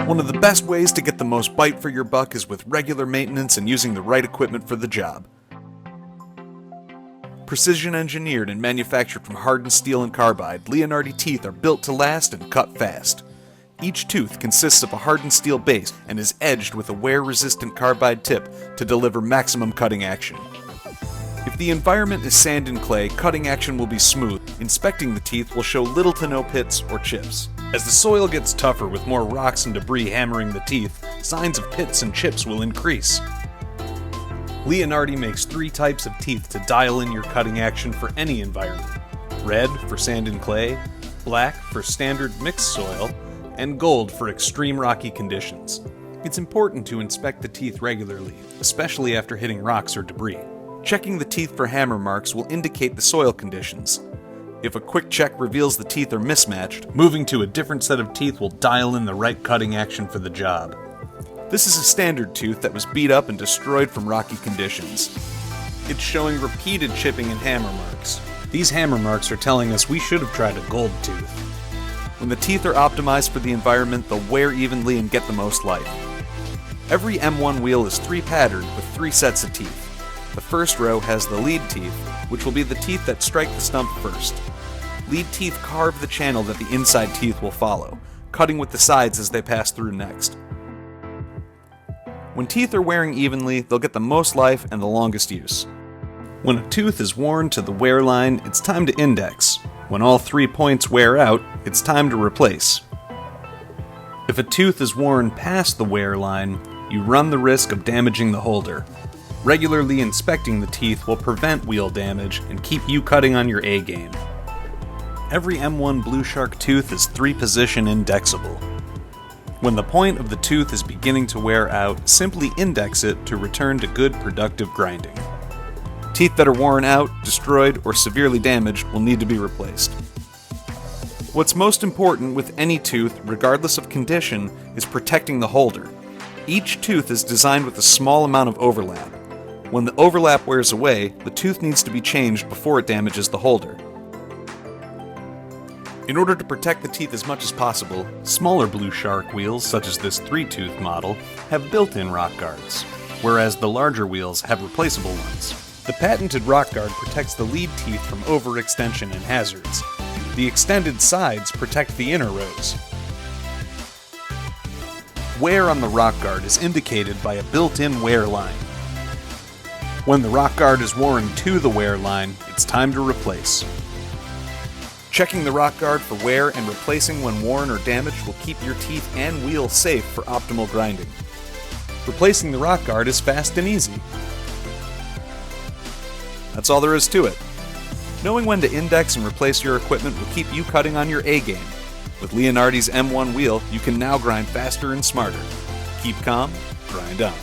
One of the best ways to get the most bite for your buck is with regular maintenance and using the right equipment for the job. Precision engineered and manufactured from hardened steel and carbide, Leonardi teeth are built to last and cut fast. Each tooth consists of a hardened steel base and is edged with a wear-resistant carbide tip to deliver maximum cutting action. If the environment is sand and clay, cutting action will be smooth. Inspecting the teeth will show little to no pits or chips. As the soil gets tougher with more rocks and debris hammering the teeth, signs of pits and chips will increase. Leonardi makes 3 types of teeth to dial in your cutting action for any environment. Red for sand and clay, black for standard mixed soil, and gold for extreme rocky conditions. It's important to inspect the teeth regularly, especially after hitting rocks or debris. Checking the teeth for hammer marks will indicate the soil conditions. If a quick check reveals the teeth are mismatched, moving to a different set of teeth will dial in the right cutting action for the job. This is a standard tooth that was beat up and destroyed from rocky conditions. It's showing repeated chipping and hammer marks. These hammer marks are telling us we should have tried a gold tooth. When the teeth are optimized for the environment, they'll wear evenly and get the most life. Every M1 wheel is 3 patterned with 3 sets of teeth. The first row has the lead teeth, which will be the teeth that strike the stump first. Lead teeth carve the channel that the inside teeth will follow, cutting with the sides as they pass through next. When teeth are wearing evenly, they'll get the most life and the longest use. When a tooth is worn to the wear line, it's time to index. When all 3 points wear out, it's time to replace. If a tooth is worn past the wear line, you run the risk of damaging the holder. Regularly inspecting the teeth will prevent wheel damage and keep you cutting on your A game. Every M1 Blueshark tooth is 3-position indexable. When the point of the tooth is beginning to wear out, simply index it to return to good productive grinding. Teeth that are worn out, destroyed, or severely damaged will need to be replaced. What's most important with any tooth, regardless of condition, is protecting the holder. Each tooth is designed with a small amount of overlap. When the overlap wears away, the tooth needs to be changed before it damages the holder. In order to protect the teeth as much as possible, smaller Blueshark wheels, such as this 3-tooth model, have built-in rock guards, whereas the larger wheels have replaceable ones. The patented rock guard protects the lead teeth from overextension and hazards. The extended sides protect the inner rows. Wear on the rock guard is indicated by a built-in wear line. When the rock guard is worn to the wear line, it's time to replace. Checking the rock guard for wear and replacing when worn or damaged will keep your teeth and wheel safe for optimal grinding. Replacing the rock guard is fast and easy. That's all there is to it. Knowing when to index and replace your equipment will keep you cutting on your A game. With Leonardi's M1 wheel, you can now grind faster and smarter. Keep calm, grind on.